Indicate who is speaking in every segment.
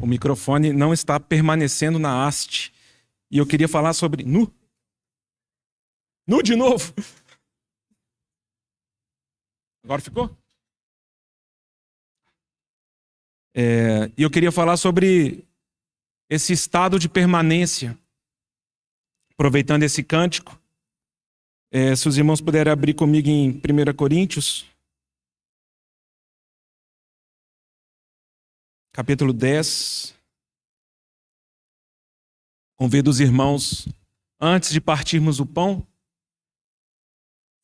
Speaker 1: O microfone não está permanecendo na haste. E eu queria falar sobre nu. Nu de novo. Agora ficou? E eu queria falar sobre esse estado de permanência. Aproveitando esse cântico. Se os irmãos puderem abrir comigo em 1 Coríntios. Capítulo 10. Convido os irmãos, antes de partirmos o pão,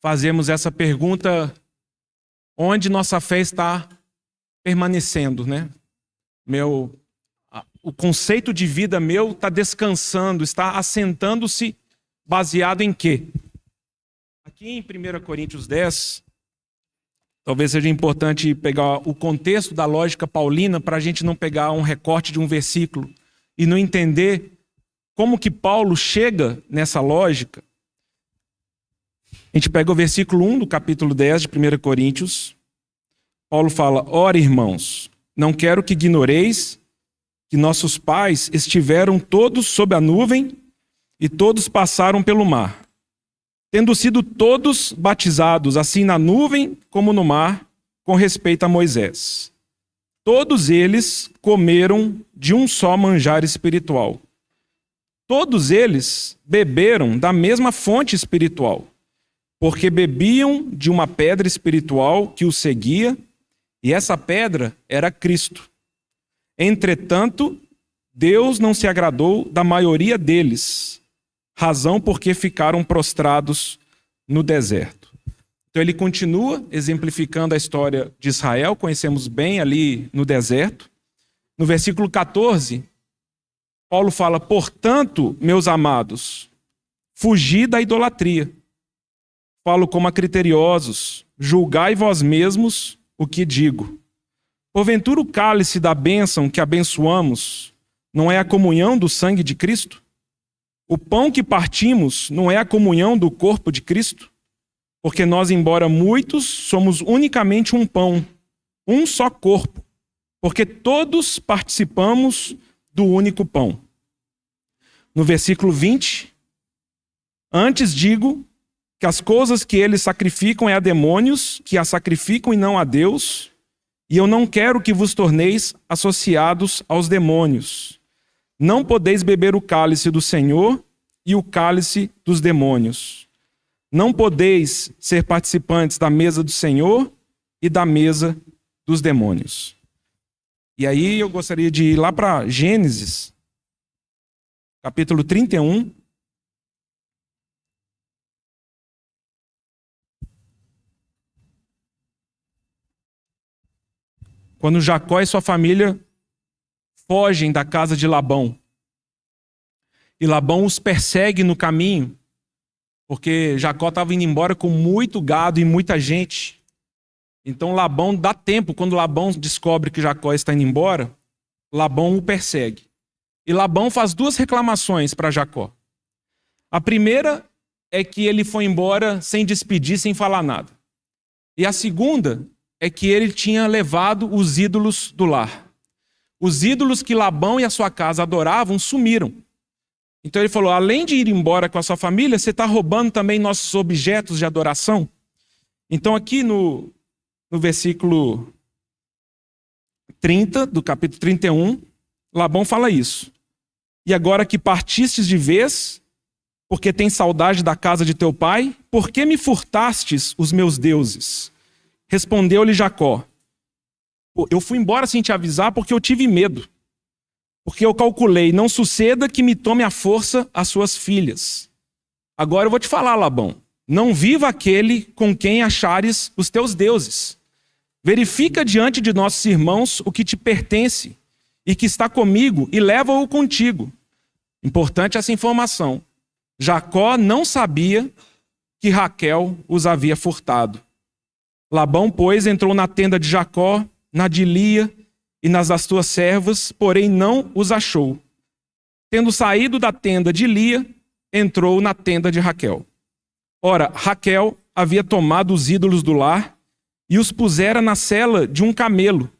Speaker 1: fazemos essa pergunta: onde nossa fé está permanecendo, né? O conceito de vida meu está descansando, está assentando-se baseado em quê? Aqui em 1 Coríntios 10, talvez seja importante pegar o contexto da lógica paulina para a gente não pegar um recorte de um versículo e não entender como que Paulo chega nessa lógica. A gente pega o versículo 1 do capítulo 10 de 1 Coríntios. Paulo fala: ora, irmãos, não quero que ignoreis que nossos pais estiveram todos sob a nuvem e todos passaram pelo mar, tendo sido todos batizados, assim na nuvem como no mar, com respeito a Moisés. Todos eles comeram de um só manjar espiritual. Todos eles beberam da mesma fonte espiritual, porque bebiam de uma pedra espiritual que os seguia, e essa pedra era Cristo. Entretanto, Deus não se agradou da maioria deles, razão porque ficaram prostrados no deserto. Então ele continua exemplificando a história de Israel, conhecemos bem ali no deserto. No versículo 14, Paulo fala: portanto, meus amados, fugi da idolatria. Falo como a criteriosos, julgai vós mesmos o que digo. Porventura o cálice da bênção que abençoamos não é a comunhão do sangue de Cristo? O pão que partimos não é a comunhão do corpo de Cristo? Porque nós, embora muitos, somos unicamente um pão, um só corpo, porque todos participamos do único pão. No versículo 20, antes digo que as coisas que eles sacrificam é a demônios, que as sacrificam e não a Deus, e eu não quero que vos torneis associados aos demônios. Não podeis beber o cálice do Senhor e o cálice dos demônios. Não podeis ser participantes da mesa do Senhor e da mesa dos demônios. E aí eu gostaria de ir lá para Gênesis, capítulo 31. Quando Jacó e sua família fogem da casa de Labão. E Labão os persegue no caminho, porque Jacó estava indo embora com muito gado e muita gente. Então Labão dá tempo, quando Labão descobre que Jacó está indo embora, Labão o persegue. E Labão faz duas reclamações para Jacó. A primeira é que ele foi embora sem despedir, sem falar nada. E a segunda é que ele tinha levado os ídolos do lar. Os ídolos que Labão e a sua casa adoravam sumiram. Então ele falou: além de ir embora com a sua família, você está roubando também nossos objetos de adoração? Então aqui no versículo 30 do capítulo 31, Labão fala isso. E agora que partistes de vez, porque tens saudade da casa de teu pai, por que me furtastes os meus deuses? Respondeu-lhe Jacó: eu fui embora sem te avisar porque eu tive medo. Porque eu calculei, não suceda que me tome à força as suas filhas. Agora eu vou te falar, Labão, não viva aquele com quem achares os teus deuses. Verifica diante de nossos irmãos o que te pertence e que está comigo e leva-o contigo. Importante essa informação. Jacó não sabia que Raquel os havia furtado. Labão, pois, entrou na tenda de Jacó, na de Lia e nas das tuas servas, porém não os achou. Tendo saído da tenda de Lia, entrou na tenda de Raquel. Ora, Raquel havia tomado os ídolos do lar e os pusera na sela de um camelo,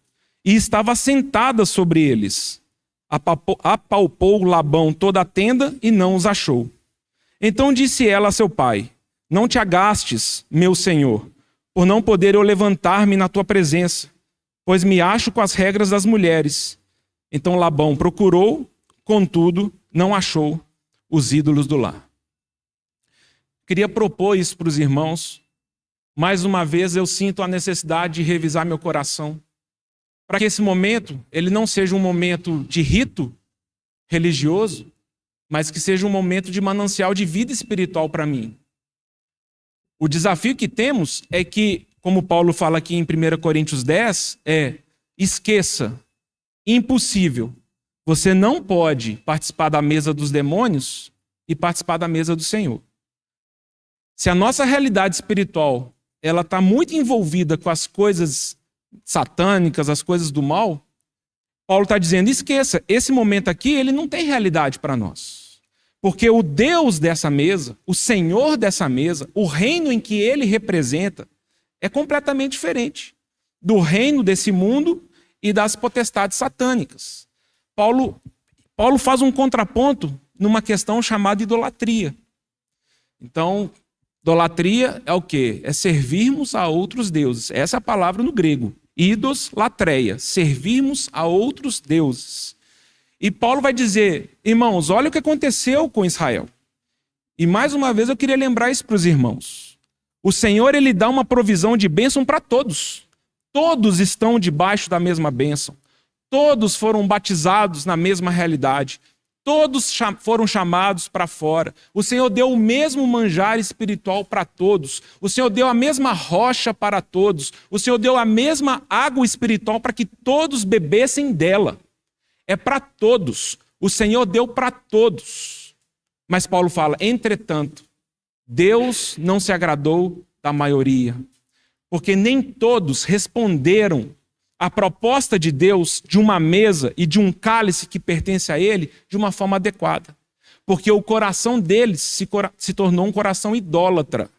Speaker 1: e estava sentada sobre eles. Apalpou Labão toda a tenda e não os achou. Então disse ela a seu pai: não te agastes, meu senhor, por não poder eu levantar-me na tua presença, pois me acho com as regras das mulheres. Então Labão procurou, contudo, não achou os ídolos do lar. Queria propor isso para os irmãos. Mais uma vez eu sinto a necessidade de revisar meu coração, para que esse momento ele não seja um momento de rito religioso, mas que seja um momento de manancial de vida espiritual para mim. O desafio que temos é que, como Paulo fala aqui em 1 Coríntios 10, esqueça, impossível. Você não pode participar da mesa dos demônios e participar da mesa do Senhor. Se a nossa realidade espiritual ela está muito envolvida com as coisas satânicas, as coisas do mal, Paulo está dizendo, esqueça, esse momento aqui ele não tem realidade para nós. Porque o Deus dessa mesa, o Senhor dessa mesa, o reino em que ele representa, é completamente diferente do reino desse mundo e das potestades satânicas. Paulo faz um contraponto numa questão chamada idolatria. Então, idolatria é o quê? É servirmos a outros deuses. Essa é a palavra no grego. Idos, latreia. Servirmos a outros deuses. E Paulo vai dizer, irmãos, olha o que aconteceu com Israel. E mais uma vez eu queria lembrar isso para os irmãos. O Senhor, ele dá uma provisão de bênção para todos. Todos estão debaixo da mesma bênção. Todos foram batizados na mesma realidade. Todos foram chamados para fora. O Senhor deu o mesmo manjar espiritual para todos. O Senhor deu a mesma rocha para todos. O Senhor deu a mesma água espiritual para que todos bebessem dela. É para todos. O Senhor deu para todos. Mas Paulo fala, entretanto, Deus não se agradou da maioria, porque nem todos responderam à proposta de Deus de uma mesa e de um cálice que pertence a ele de uma forma adequada. Porque o coração deles se tornou um coração idólatra.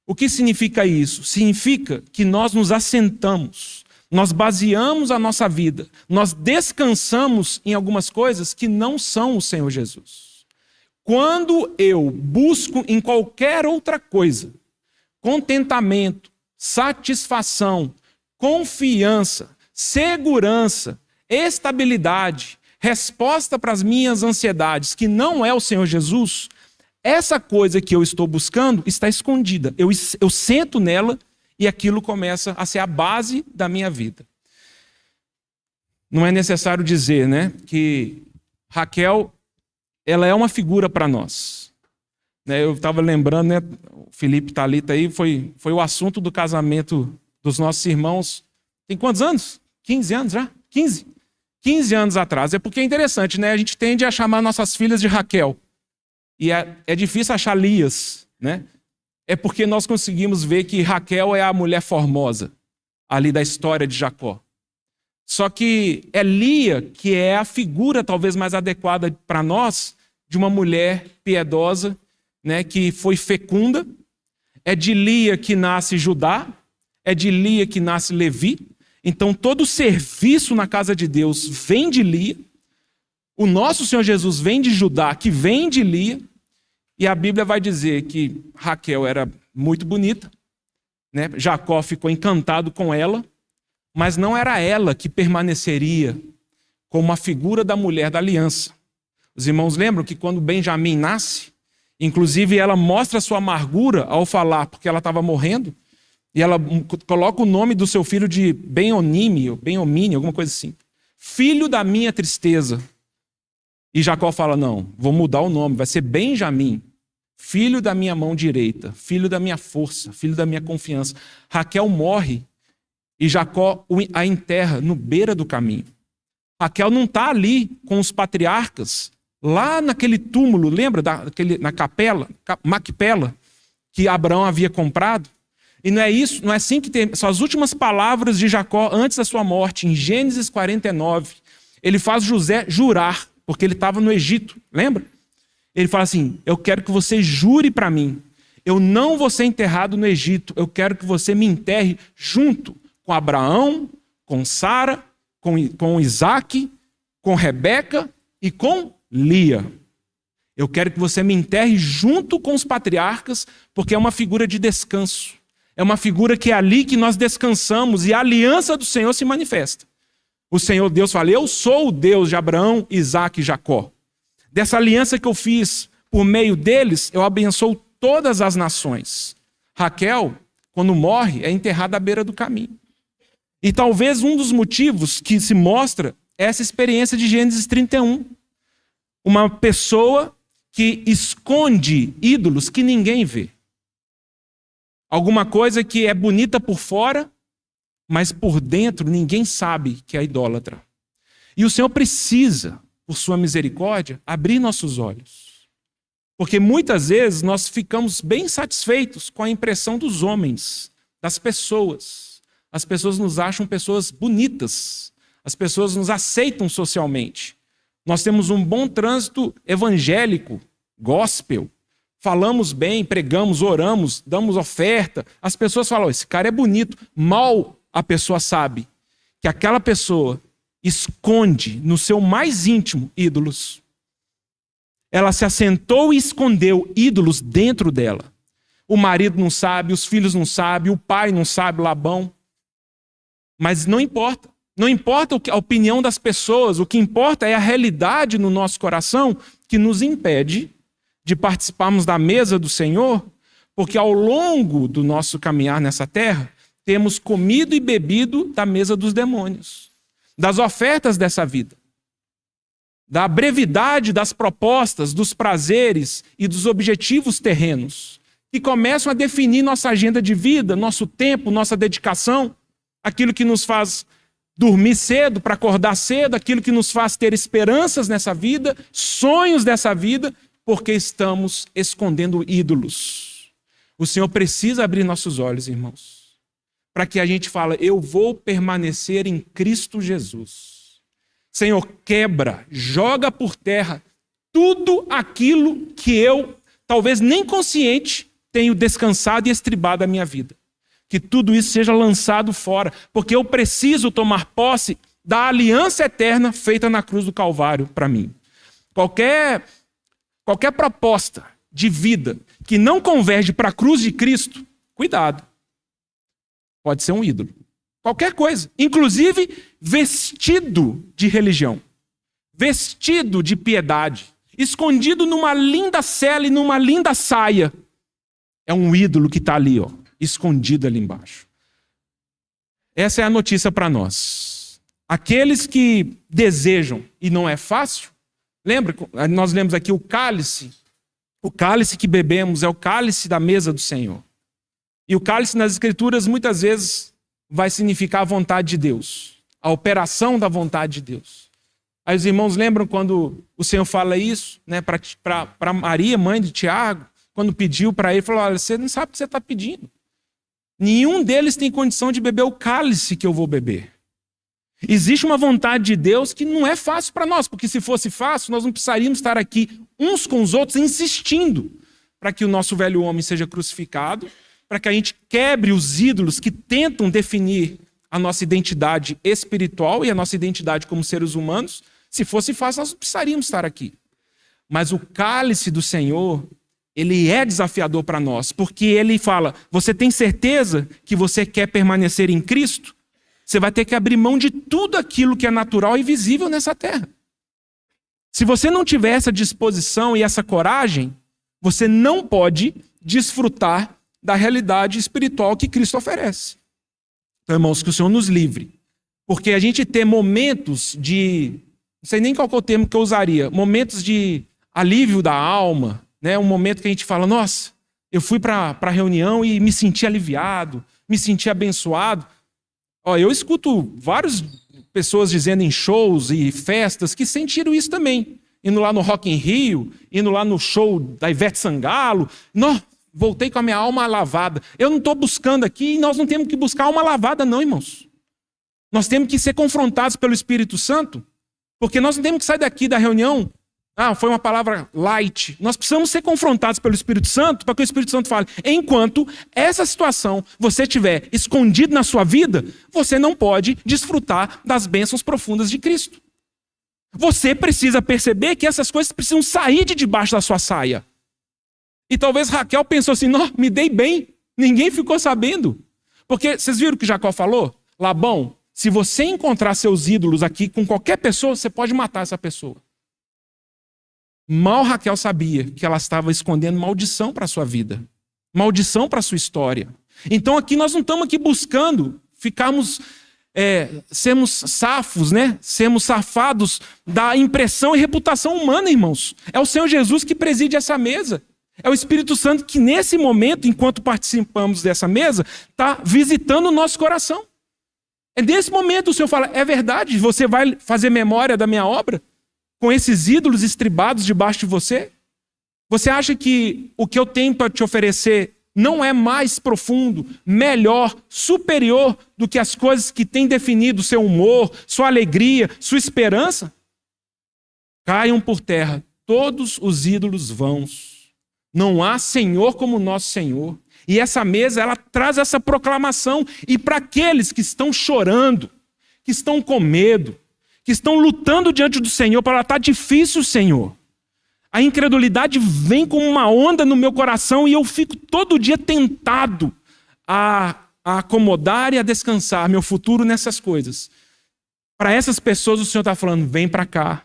Speaker 1: O que significa isso? Significa que nós nos assentamos, nós baseamos a nossa vida, nós descansamos em algumas coisas que não são o Senhor Jesus. Quando eu busco em qualquer outra coisa, contentamento, satisfação, confiança, segurança, estabilidade, resposta para as minhas ansiedades, que não é o Senhor Jesus, essa coisa que eu estou buscando está escondida. Eu sento nela e aquilo começa a ser a base da minha vida. Não é necessário dizer, né, que Raquel, ela é uma figura para nós. Eu estava lembrando, né, o Felipe Thalita aí, foi o assunto do casamento dos nossos irmãos, tem quantos anos? 15 anos já? 15? 15 anos atrás. É porque é interessante, né? A gente tende a chamar nossas filhas de Raquel. E é difícil achar Lias, né? É porque nós conseguimos ver que Raquel é a mulher formosa ali da história de Jacó. Só que é Lia que é a figura talvez mais adequada para nós de uma mulher piedosa, né? Que foi fecunda. É de Lia que nasce Judá. É de Lia que nasce Levi. Então todo o serviço na casa de Deus vem de Lia. O nosso Senhor Jesus vem de Judá, que vem de Lia. E a Bíblia vai dizer que Raquel era muito bonita, né? Jacó ficou encantado com ela, mas não era ela que permaneceria como a figura da mulher da aliança. Os irmãos lembram que quando Benjamim nasce, inclusive ela mostra sua amargura ao falar, porque ela estava morrendo, e ela coloca o nome do seu filho de Ben-Onimi, ou Ben-Omini, alguma coisa assim. Filho da minha tristeza. E Jacó fala, não, vou mudar o nome, vai ser Benjamim. Filho da minha mão direita, filho da minha força, filho da minha confiança. Raquel morre e Jacó a enterra no beira do caminho. Raquel não está ali com os patriarcas, lá naquele túmulo, lembra? Na capela, Macpela, que Abraão havia comprado. E não é isso, não é assim que tem. São as últimas palavras de Jacó antes da sua morte, em Gênesis 49. Ele faz José jurar, porque ele estava no Egito, lembra? Ele fala assim, eu quero que você jure para mim, eu não vou ser enterrado no Egito, eu quero que você me enterre junto com Abraão, com Sara, com Isaac com Rebeca e com Lia. Eu quero que você me enterre junto com os patriarcas, porque é uma figura de descanso. É uma figura que é ali que nós descansamos e a aliança do Senhor se manifesta. O Senhor Deus fala, eu sou o Deus de Abraão, Isaque e Jacó. Dessa aliança que eu fiz por meio deles, eu abençoo todas as nações. Raquel, quando morre, é enterrada à beira do caminho. E talvez um dos motivos que se mostra é essa experiência de Gênesis 31. Uma pessoa que esconde ídolos que ninguém vê. Alguma coisa que é bonita por fora, mas por dentro ninguém sabe que é idólatra. E o Senhor precisa, por sua misericórdia, abrir nossos olhos. Porque muitas vezes nós ficamos bem satisfeitos com a impressão dos homens, das pessoas. As pessoas nos acham pessoas bonitas. As pessoas nos aceitam socialmente. Nós temos um bom trânsito evangélico, gospel. Falamos bem, pregamos, oramos, damos oferta. As pessoas falam, esse cara é bonito. Mal a pessoa sabe que aquela pessoa esconde no seu mais íntimo ídolos. Ela se assentou e escondeu ídolos dentro dela. O marido não sabe, os filhos não sabem, o pai não sabe, Labão. Mas não importa. Não importa a opinião das pessoas, o que importa é a realidade no nosso coração que nos impede de participarmos da mesa do Senhor, porque ao longo do nosso caminhar nessa terra, temos comido e bebido da mesa dos demônios, das ofertas dessa vida, da brevidade das propostas, dos prazeres e dos objetivos terrenos, que começam a definir nossa agenda de vida, nosso tempo, nossa dedicação, aquilo que nos faz dormir cedo para acordar cedo, aquilo que nos faz ter esperanças nessa vida, sonhos dessa vida, porque estamos escondendo ídolos. O Senhor precisa abrir nossos olhos, irmãos, para que a gente fale, eu vou permanecer em Cristo Jesus. Senhor, quebra, joga por terra tudo aquilo que eu, talvez nem consciente, tenho descansado e estribado a minha vida. Que tudo isso seja lançado fora, porque eu preciso tomar posse da aliança eterna feita na cruz do Calvário para mim. Qualquer proposta de vida que não converge para a cruz de Cristo, cuidado. Pode ser um ídolo. Qualquer coisa. Inclusive vestido de religião. Vestido de piedade. Escondido numa linda cela e numa linda saia. É um ídolo que está ali, ó, escondido ali embaixo. Essa é a notícia para nós. Aqueles que desejam, e não é fácil, lembra, nós lemos aqui o cálice que bebemos é o cálice da mesa do Senhor. E o cálice nas Escrituras muitas vezes vai significar a vontade de Deus, a operação da vontade de Deus. Aí os irmãos lembram quando o Senhor fala isso, né, para Maria, mãe de Tiago, quando pediu para ele, falou, olha, você não sabe o que você está pedindo. Nenhum deles tem condição de beber o cálice que eu vou beber. Existe uma vontade de Deus que não é fácil para nós, porque se fosse fácil, nós não precisaríamos estar aqui uns com os outros insistindo para que o nosso velho homem seja crucificado, para que a gente quebre os ídolos que tentam definir a nossa identidade espiritual e a nossa identidade como seres humanos. Se fosse fácil, nós não precisaríamos estar aqui. Mas o cálice do Senhor, ele é desafiador para nós, porque ele fala, você tem certeza que você quer permanecer em Cristo? Você vai ter que abrir mão de tudo aquilo que é natural e visível nessa terra. Se você não tiver essa disposição e essa coragem, você não pode desfrutar da realidade espiritual que Cristo oferece. Então, irmãos, que o Senhor nos livre. Porque a gente ter momentos de, não sei nem qual que é o termo que eu usaria, momentos de alívio da alma, né? Um momento que a gente fala, nossa, eu fui para a reunião e me senti aliviado, me senti abençoado. Eu escuto várias pessoas dizendo em shows e festas que sentiram isso também. Indo lá no Rock in Rio, indo lá no show da Ivete Sangalo. Voltei com a minha alma lavada. Eu não estou buscando aqui, e nós não temos que buscar alma lavada não, irmãos. Nós temos que ser confrontados pelo Espírito Santo, porque nós não temos que sair daqui da reunião, foi uma palavra light. Nós precisamos ser confrontados pelo Espírito Santo, para que o Espírito Santo fale, enquanto essa situação você estiver escondido na sua vida, você não pode desfrutar das bênçãos profundas de Cristo. Você precisa perceber que essas coisas precisam sair de debaixo da sua saia. E talvez Raquel pensou assim, não, me dei bem, ninguém ficou sabendo. Porque vocês viram o que Jacó falou? Labão, se você encontrar seus ídolos aqui com qualquer pessoa, você pode matar essa pessoa. Mal Raquel sabia que ela estava escondendo maldição para a sua vida. Maldição para a sua história. Então aqui nós não estamos aqui buscando sermos safos, né? Sermos safados da impressão e reputação humana, irmãos. É o Senhor Jesus que preside essa mesa. É o Espírito Santo que nesse momento, enquanto participamos dessa mesa, está visitando o nosso coração. É nesse momento o Senhor fala, é verdade, você vai fazer memória da minha obra? Com esses ídolos estribados debaixo de você? Você acha que o que eu tenho para te oferecer não é mais profundo, melhor, superior do que as coisas que têm definido seu humor, sua alegria, sua esperança? Caiam por terra todos os ídolos vãos. Não há Senhor como nosso Senhor. E essa mesa, ela traz essa proclamação. E para aqueles que estão chorando, que estão com medo, que estão lutando diante do Senhor, para estar difícil, Senhor. A incredulidade vem como uma onda no meu coração e eu fico todo dia tentado a acomodar e a descansar meu futuro nessas coisas. Para essas pessoas o Senhor está falando, vem para cá,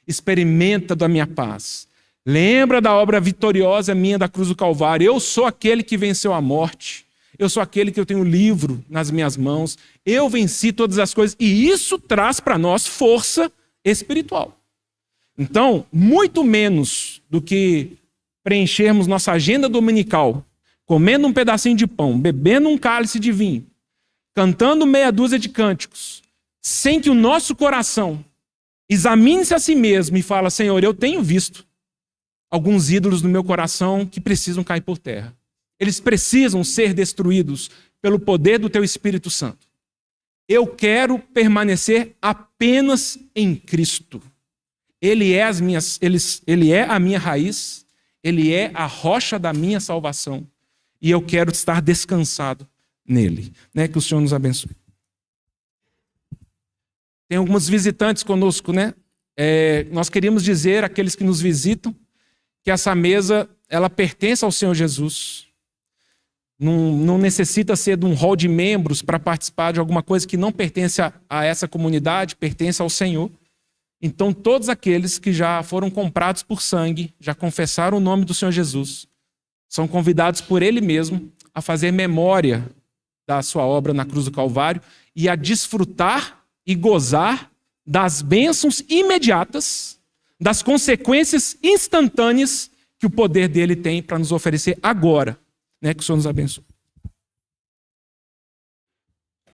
Speaker 1: experimenta da minha paz. Lembra da obra vitoriosa minha da cruz do Calvário. Eu sou aquele que venceu a morte. Eu sou aquele que eu tenho o livro nas minhas mãos. Eu venci todas as coisas. E isso traz para nós força espiritual. Então, muito menos do que preenchermos nossa agenda dominical, comendo um pedacinho de pão, bebendo um cálice de vinho, cantando meia dúzia de cânticos, sem que o nosso coração examine-se a si mesmo e fale, Senhor, eu tenho visto alguns ídolos no meu coração que precisam cair por terra. Eles precisam ser destruídos pelo poder do Teu Espírito Santo. Eu quero permanecer apenas em Cristo. Ele é a minha raiz, Ele é a rocha da minha salvação. E eu quero estar descansado nele. Né? Que o Senhor nos abençoe. Tem alguns visitantes conosco, né? Nós queríamos dizer àqueles que nos visitam que essa mesa, ela pertence ao Senhor Jesus. Não necessita ser de um hall de membros para participar de alguma coisa que não pertence a essa comunidade, pertence ao Senhor. Então, todos aqueles que já foram comprados por sangue, já confessaram o nome do Senhor Jesus, são convidados por Ele mesmo a fazer memória da sua obra na cruz do Calvário e a desfrutar e gozar das bênçãos imediatas, das consequências instantâneas que o poder dele tem para nos oferecer agora. Né? Que o Senhor nos abençoe.